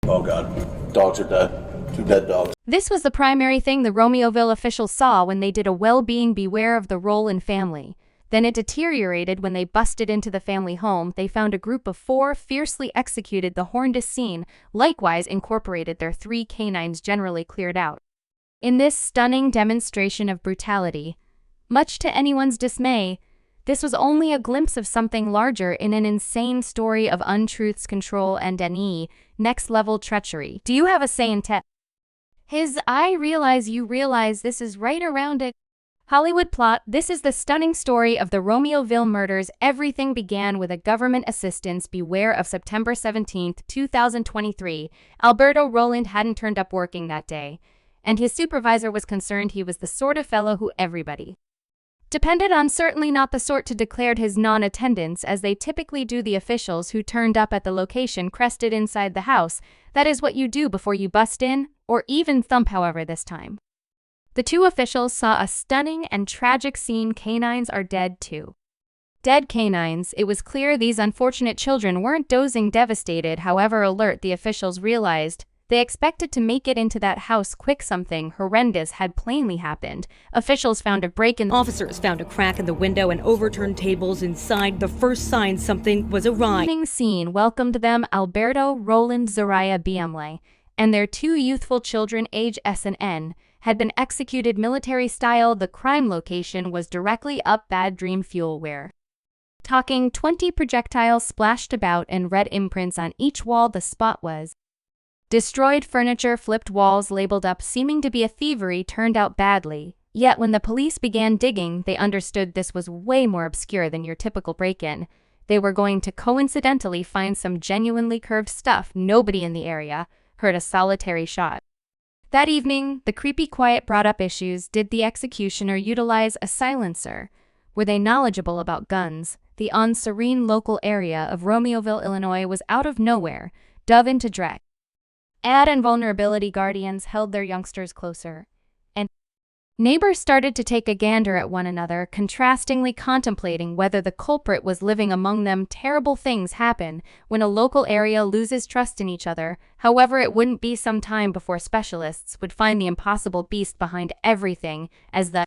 Oh God, dogs are dead. 2 dead dogs. This was the primary thing the Romeoville officials saw when they did a well-being beware of the Roland family. Then it deteriorated when they busted into the family home. They found a group of 4 fiercely executed. The horrendous scene likewise incorporated their 3 canines generally cleared out. In this stunning demonstration of brutality, much to anyone's dismay, this was only a glimpse of something larger in an insane story of untruths, control, and next-level treachery. Do you have a say in Ted? I realize you realize this is right around it. Hollywood plot. This is the stunning story of the Romeoville murders. Everything began with a government assistance beware of September 17, 2023. Alberto Roland hadn't turned up working that day, and his supervisor was concerned he was the sort of fellow who everybody depended on, certainly not the sort to declare his non-attendance, as they typically do. The officials who turned up at the location crested inside the house. That is what you do before you bust in, or even thump. However, this time, the 2 officials saw a stunning and tragic scene. Canines are dead too. Dead canines. It was clear these unfortunate children weren't dozing devastated. However alert the officials realized, they expected to make it into that house quick. Something horrendous had plainly happened. Officials found a break in. Officers found a crack in the window and overturned tables inside. The first sign something was awry. Scene welcomed them Alberto, Roland, Zariah Biamle, and their 2 youthful children, age S and N, had been executed military style. The crime location was directly up Bad Dream Fuel where 20 projectiles splashed about and red imprints on each wall. The spot was destroyed furniture, flipped walls labeled up, seeming to be a thievery turned out badly. Yet when the police began digging, they understood this was way more obscure than your typical break-in. They were going to coincidentally find some genuinely curved stuff. Nobody in the area heard a solitary shot. That evening, the creepy quiet brought up issues. Did the executioner utilize a silencer? Were they knowledgeable about guns? The unserene local area of Romeoville, Illinois was out of nowhere, dove into dread. And vulnerability. Guardians held their youngsters closer, and neighbors started to take a gander at one another, contrastingly contemplating whether the culprit was living among them. Terrible things happen when a local area loses trust in each other. However, it wouldn't be some time before specialists would find the impossible beast behind everything. As the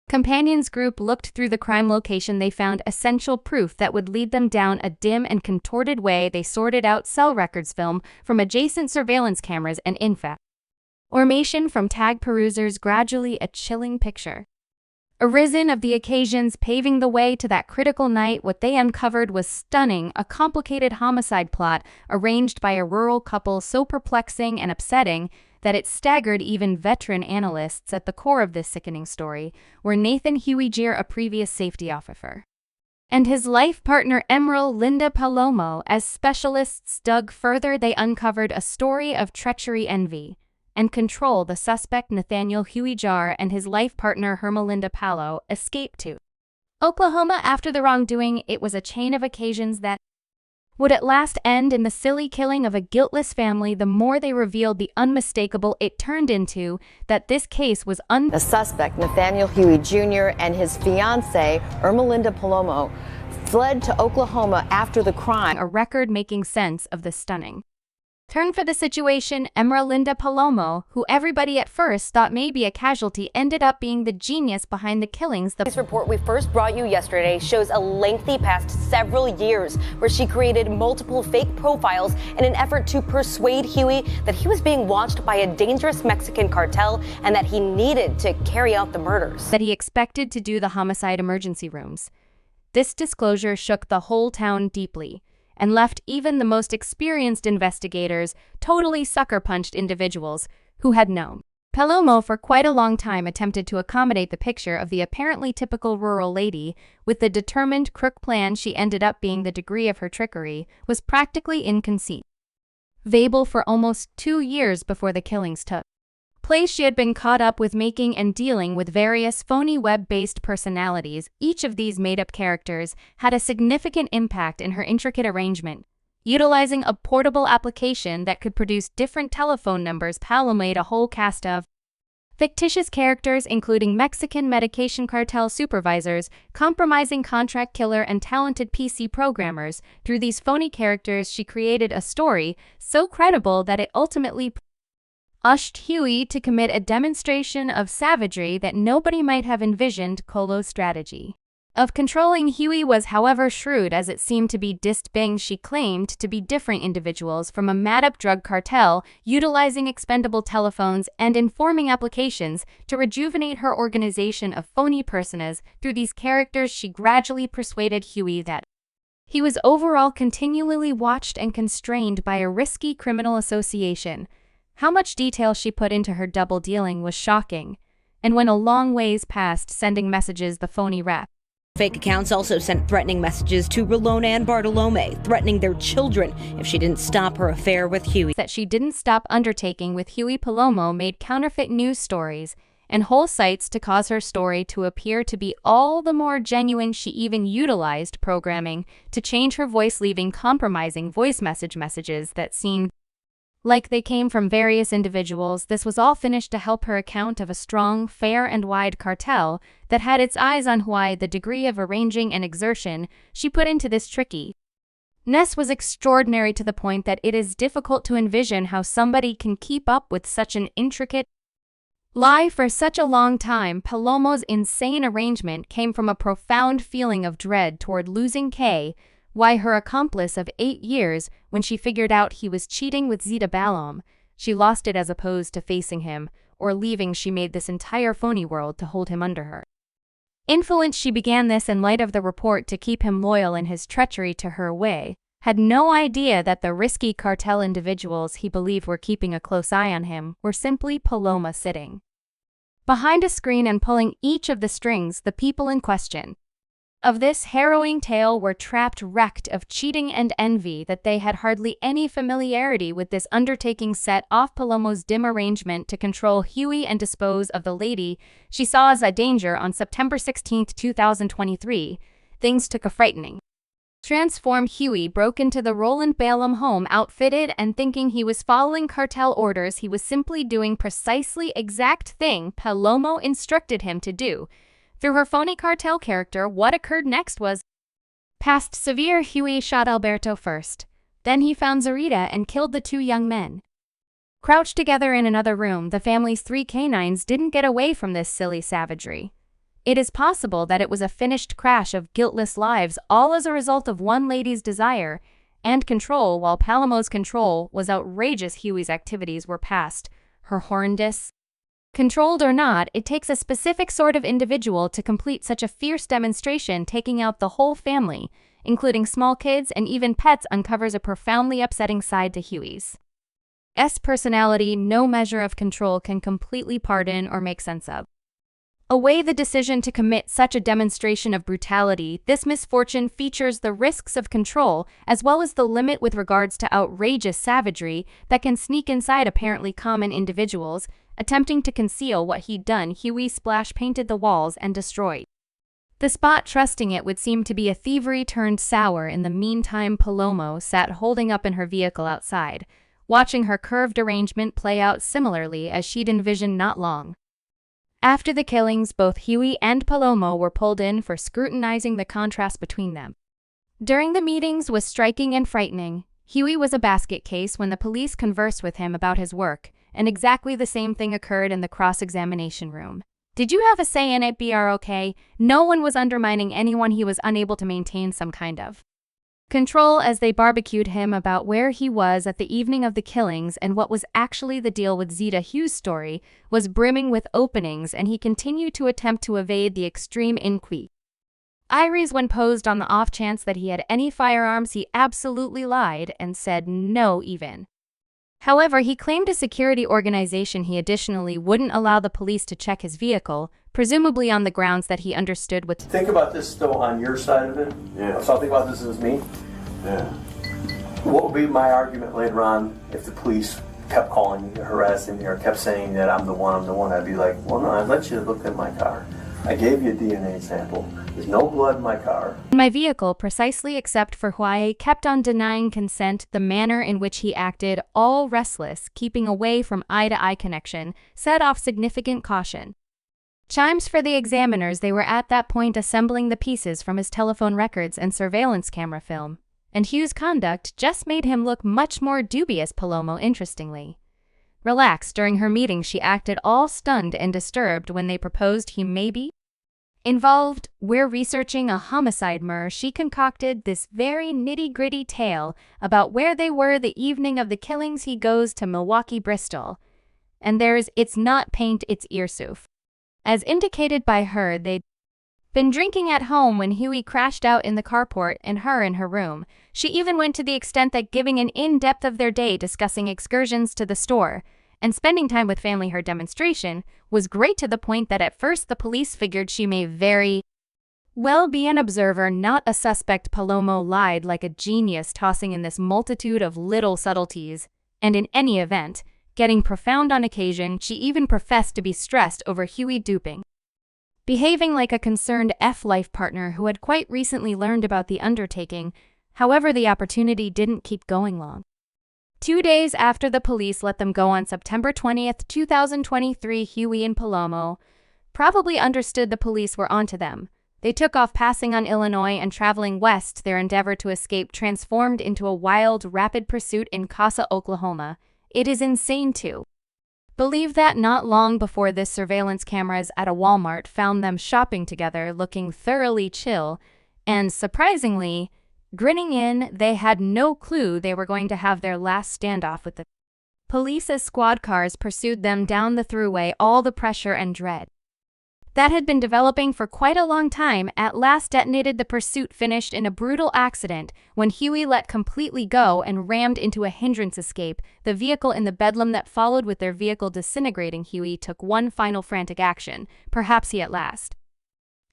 companions group looked through the crime location, they found essential proof that would lead them down a dim and contorted way. They sorted out cell records, film from adjacent surveillance cameras, and information from tag perusers. Gradually a chilling picture arisen of the occasions paving the way to that critical night. What they uncovered was stunning, a complicated homicide plot arranged by a rural couple so perplexing and upsetting that it staggered even veteran analysts. At the core of this sickening story were Nathan Huigier, a previous safety officer, and his life partner Emerald Linda Palomo. As specialists dug further, they uncovered a story of treachery, envy, and control. The suspect, Nathaniel Huigier, and his life partner Hermelinda Palo, escaped to Oklahoma after the wrongdoing. It was a chain of occasions that would at last end in the silly killing of a guiltless family. The more they revealed the unmistakable it turned into, that this case was The suspect, Nathaniel Huey Jr., and his fiancée, Ermelinda Palomo, fled to Oklahoma after the crime. A record making sense of the stunning turn for the situation. Emerlinda Palomo, who everybody at first thought may be a casualty, ended up being the genius behind the killings. This report we first brought you yesterday shows a lengthy past several years where she created multiple fake profiles in an effort to persuade Huey that he was being watched by a dangerous Mexican cartel and that he needed to carry out the murders. That he expected to do the homicide emergency rooms. This disclosure shook the whole town deeply and left even the most experienced investigators totally sucker-punched. Individuals who had known Palomo for quite a long time attempted to accommodate the picture of the apparently typical rural lady with the determined crook plan. She ended up being the degree of her trickery was practically inconceivable. For almost 2 years before the killings took place, she had been caught up with making and dealing with various phony web-based personalities. Each of these made-up characters had a significant impact in her intricate arrangement. Utilizing a portable application that could produce different telephone numbers, Palo made a whole cast of Fictitious characters including Mexican medication cartel supervisors, compromising contract killer, and talented PC programmers. Through these phony characters, she created a story so credible that it ultimately pushed Huey to commit a demonstration of savagery that nobody might have envisioned. Colo's strategy of controlling Huey was, however, shrewd, as it seemed to be distinct. She claimed to be different individuals from a mad-up drug cartel, utilizing expendable telephones and informing applications to rejuvenate her organization of phony personas. Through these characters, she gradually persuaded Huey that he was overall continually watched and constrained by a risky criminal association. How much detail she put into her double dealing was shocking, and went a long ways past sending messages. The phony rep Fake accounts also sent threatening messages to Rolona and Bartolome, threatening their children if she didn't stop her affair with Huey. That she didn't stop undertaking with Huey Palomo made counterfeit news stories and whole sites to cause her story to appear to be all the more genuine. She even utilized programming to change her voice, leaving compromising voice messages that seemed like they came from various individuals. This was all finished to help her account of a strong, fair, and wide cartel that had its eyes on Hawaii. The degree of arranging and exertion she put into this trickiness was extraordinary, to the point that it is difficult to envision how somebody can keep up with such an intricate lie for such a long time. Palomo's insane arrangement came from a profound feeling of dread toward losing Kay, why her accomplice of 8 years. When she figured out he was cheating with Zita Balom, she lost it. As opposed to facing him or leaving, she made this entire phony world to hold him under her influence. She began this in light of the report to keep him loyal in his treachery to her way. Had no idea that the risky cartel individuals he believed were keeping a close eye on him were simply Paloma sitting behind a screen and pulling each of the strings. The people in question of this harrowing tale were trapped, wrecked of cheating and envy, that they had hardly any familiarity with this undertaking. Set off Palomo's dim arrangement to control Huey and dispose of the lady she saw as a danger. On September 16, 2023, things took a frightening transform. Huey broke into the Roland Balaam home outfitted and thinking he was following cartel orders. He was simply doing precisely exact thing Palomo instructed him to do. Through her phony cartel character, what occurred next was past severe. Huey shot Alberto first. Then he found Zarita and killed the 2 young men. Crouched together in another room, the family's 3 canines didn't get away from this silly savagery. It is possible that it was a finished crash of guiltless lives, all as a result of one lady's desire and control. While Palomo's control was outrageous, Huey's activities were past her horrendous. Controlled or not, it takes a specific sort of individual to complete such a fierce demonstration. Taking out the whole family, including small kids and even pets, uncovers a profoundly upsetting side to Huey's personality no measure of control can completely pardon or make sense of. Away the decision to commit such a demonstration of brutality. This misfortune features the risks of control as well as the limit with regards to outrageous savagery that can sneak inside apparently common individuals. Attempting to conceal what he'd done, Huey splash painted the walls and destroyed the spot, trusting it would seem to be a thievery turned sour. In the meantime, Palomo sat holding up in her vehicle outside, watching her curved arrangement play out similarly as she'd envisioned not long after the killings. Both Huey and Palomo were pulled in for scrutinizing the contrast between them. During the meetings was striking and frightening. Huey was a basket case when the police conversed with him about his work, and exactly the same thing occurred in the cross-examination room. Did you have a say in it? Okay. No one was undermining anyone. He was unable to maintain some kind of control as they barbecued him about where he was at the evening of the killings, and what was actually the deal with Zita. Hugh's story was brimming with openings, and he continued to attempt to evade the extreme inquiries. When posed on the off chance that he had any firearms, he absolutely lied and said no even. However, he claimed a security organization he additionally wouldn't allow the police to check his vehicle, presumably on the grounds that he understood what. Think about this still on your side of it. Yeah. So I'll think about this as me. Yeah. What would be my argument later on if the police kept calling me, harassing me, or kept saying that I'm the one? I'd be like, well, no, I let you look at my car. I gave you a DNA sample. There's no blood in my car. My vehicle, precisely except for Huai, kept on denying consent, the manner in which he acted, all restless, keeping away from eye-to-eye connection, set off significant caution. Chimes for the examiners. They were at that point assembling the pieces from his telephone records and surveillance camera film. And Hugh's conduct just made him look much more dubious, Palomo, interestingly. Relaxed during her meeting, she acted all stunned and disturbed when they proposed he may be involved. We're researching a homicide murder. She concocted this very nitty-gritty tale about where they were the evening of the killings. He goes to Milwaukee, Bristol. And it's not paint, it's earsoof. As indicated by her, they'd been drinking at home when Huey crashed out in the carport and her in her room. She even went to the extent that giving an in-depth of their day, discussing excursions to the store and spending time with family. Her demonstration was great, to the point that at first the police figured she may very well be an observer, not a suspect. Palomo lied like a genius, tossing in this multitude of little subtleties, and in any event, getting profound on occasion. She even professed to be stressed over Huey duping, behaving like a concerned life partner who had quite recently learned about the undertaking. However, the opportunity didn't keep going long. 2 days after the police let them go on September 20th, 2023, Huey and Palomo probably understood the police were onto them. They took off, passing on Illinois and traveling west. Their endeavor to escape transformed into a wild, rapid pursuit in Casa, Oklahoma. It is insane to believe that not long before this, surveillance cameras at a Walmart found them shopping together, looking thoroughly chill and, surprisingly, grinning in. They had no clue they were going to have their last standoff with the police as squad cars pursued them down the thruway. All the pressure and dread that had been developing for quite a long time at last detonated. The pursuit finished in a brutal accident when Huey let completely go and rammed into a hindrance escape, the vehicle in the bedlam that followed. With their vehicle disintegrating, Huey took one final frantic action. Perhaps he at last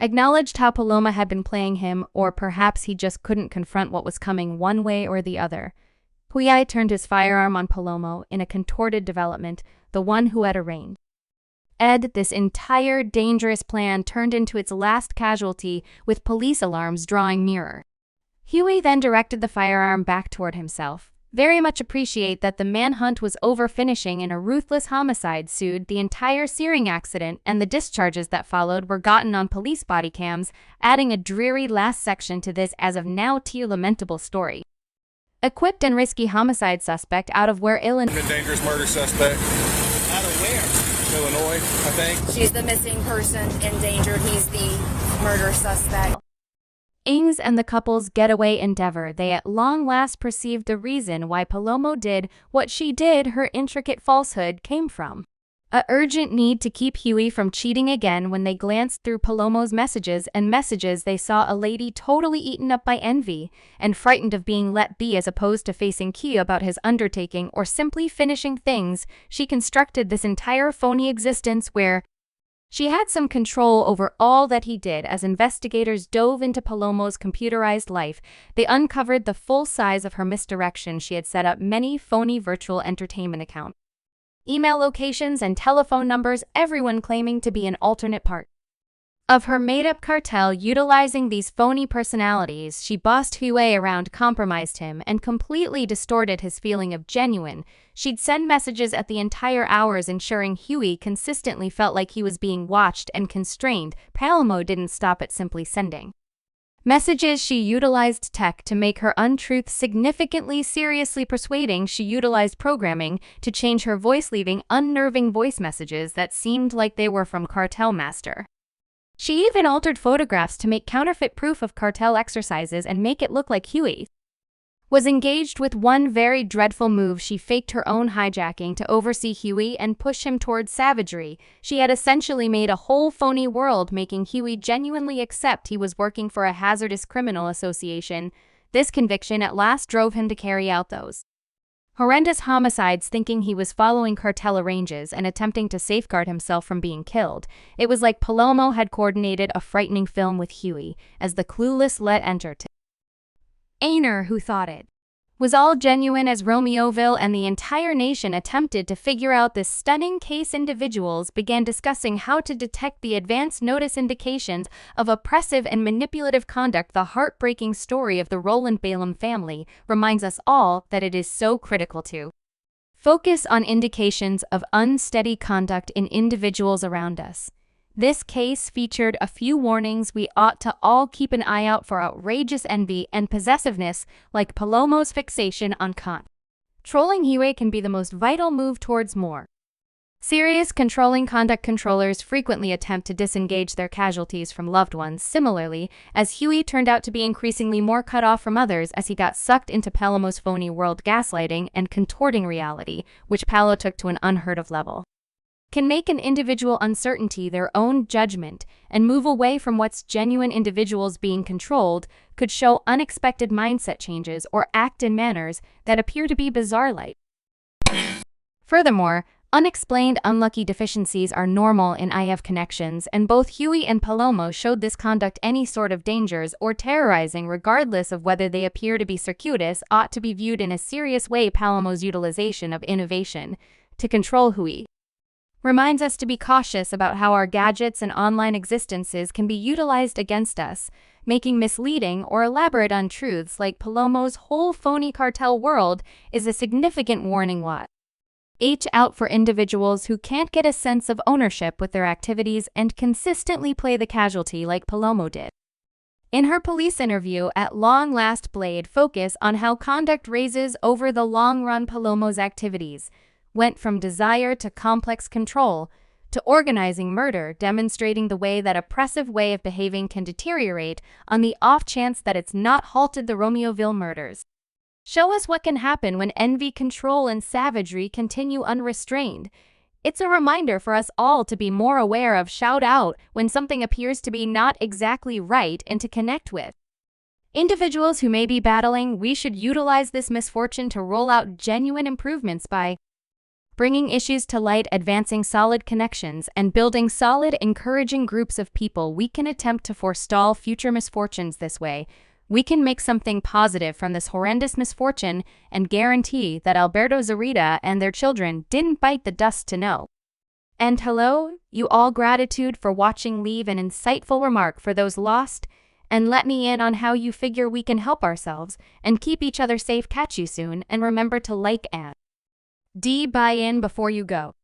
acknowledged how Paloma had been playing him, or perhaps he just couldn't confront what was coming one way or the other. Huey turned his firearm on Palomo in a contorted development, the one who had arranged this entire dangerous plan turned into its last casualty, with police alarms drawing nearer. Huey then directed the firearm back toward himself. Very much appreciate that the manhunt was over, finishing in a ruthless homicide. Sued. The entire searing accident and the discharges that followed were gotten on police body cams, adding a dreary last section to this as of now lamentable story. Equipped and risky homicide suspect out of where Illinois. Dangerous murder suspect. Out of where? Illinois, I think. She's the missing person, endangered. He's the murder suspect. Ings and the couple's getaway endeavor. They at long last perceived the reason why Palomo did what she did. Her intricate falsehood came from a urgent need to keep Huey from cheating again. When they glanced through Palomo's messages, they saw a lady totally eaten up by envy and frightened of being let be, as opposed to facing Huey about his undertaking or simply finishing things. She constructed this entire phony existence where she had some control over all that he did. As investigators dove into Palomo's computerized life, they uncovered the full size of her misdirection. She had set up many phony virtual entertainment accounts, email locations, and telephone numbers, everyone claiming to be an alternate part of her made-up cartel. Utilizing these phony personalities, she bossed Huey around, compromised him, and completely distorted his feeling of genuine. She'd send messages at the entire hours, ensuring Huey consistently felt like he was being watched and constrained. Palomo didn't stop at simply sending messages. She utilized tech to make her untruth significantly seriously persuading. She utilized programming to change her voice, leaving unnerving voice messages that seemed like they were from cartel master. She even altered photographs to make counterfeit proof of cartel exercises and make it look like Huey was engaged with one very dreadful move. She faked her own hijacking to oversee Huey and push him towards savagery. She had essentially made a whole phony world, making Huey genuinely accept he was working for a hazardous criminal association. This conviction at last drove him to carry out those horrendous homicides, thinking he was following cartel arranges and attempting to safeguard himself from being killed. It was like Palomo had coordinated a frightening film with Huey as the clueless let enter to Aner, who thought it was all genuine as Romeoville and the entire nation attempted to figure out this stunning case. Individuals began discussing how to detect the advance notice indications of oppressive and manipulative conduct. The heartbreaking story of the Roland Balaam family reminds us all that it is so critical to focus on indications of unsteady conduct in individuals around us. This case featured a few warnings. We ought to all keep an eye out for outrageous envy and possessiveness, like Palomo's fixation on controlling Huey can be the most vital move towards more serious controlling conduct. Controllers frequently attempt to disengage their casualties from loved ones. Similarly, as Huey turned out to be increasingly more cut off from others as he got sucked into Palomo's phony world, gaslighting and contorting reality, which Palo took to an unheard of level, can make an individual uncertainty their own judgment and move away from what's genuine. Individuals being controlled could show unexpected mindset changes or act in manners that appear to be bizarre. Like, furthermore, unexplained unlucky deficiencies are normal in IF connections, and both Huey and Palomo showed this conduct. Any sort of dangers or terrorizing, regardless of whether they appear to be circuitous, ought to be viewed in a serious way. Palomo's utilization of innovation to control Huey reminds us to be cautious about how our gadgets and online existences can be utilized against us, making misleading or elaborate untruths like Palomo's whole phony cartel world is a significant warning. Watch out for individuals who can't get a sense of ownership with their activities and consistently play the casualty like Palomo did. In her police interview, at long last Blade focus on how conduct raises over the long run. Palomo's activities went from desire to complex control to organizing murder, demonstrating the way that oppressive way of behaving can deteriorate on the off chance that it's not halted. The Romeoville murders show us what can happen when envy, control, and savagery continue unrestrained. It's a reminder for us all to be more aware of shout out when something appears to be not exactly right and to connect with individuals who may be battling. We should utilize this misfortune to roll out genuine improvements by bringing issues to light, advancing solid connections, and building solid, encouraging groups of people. We can attempt to forestall future misfortunes this way. We can make something positive from this horrendous misfortune and guarantee that Alberto Zarita and their children didn't bite the dust to know. And hello, you all. Gratitude for watching. Leave an insightful remark for those lost, and let me in on how you figure we can help ourselves and keep each other safe. Catch you soon, and remember to like and buy in before you go.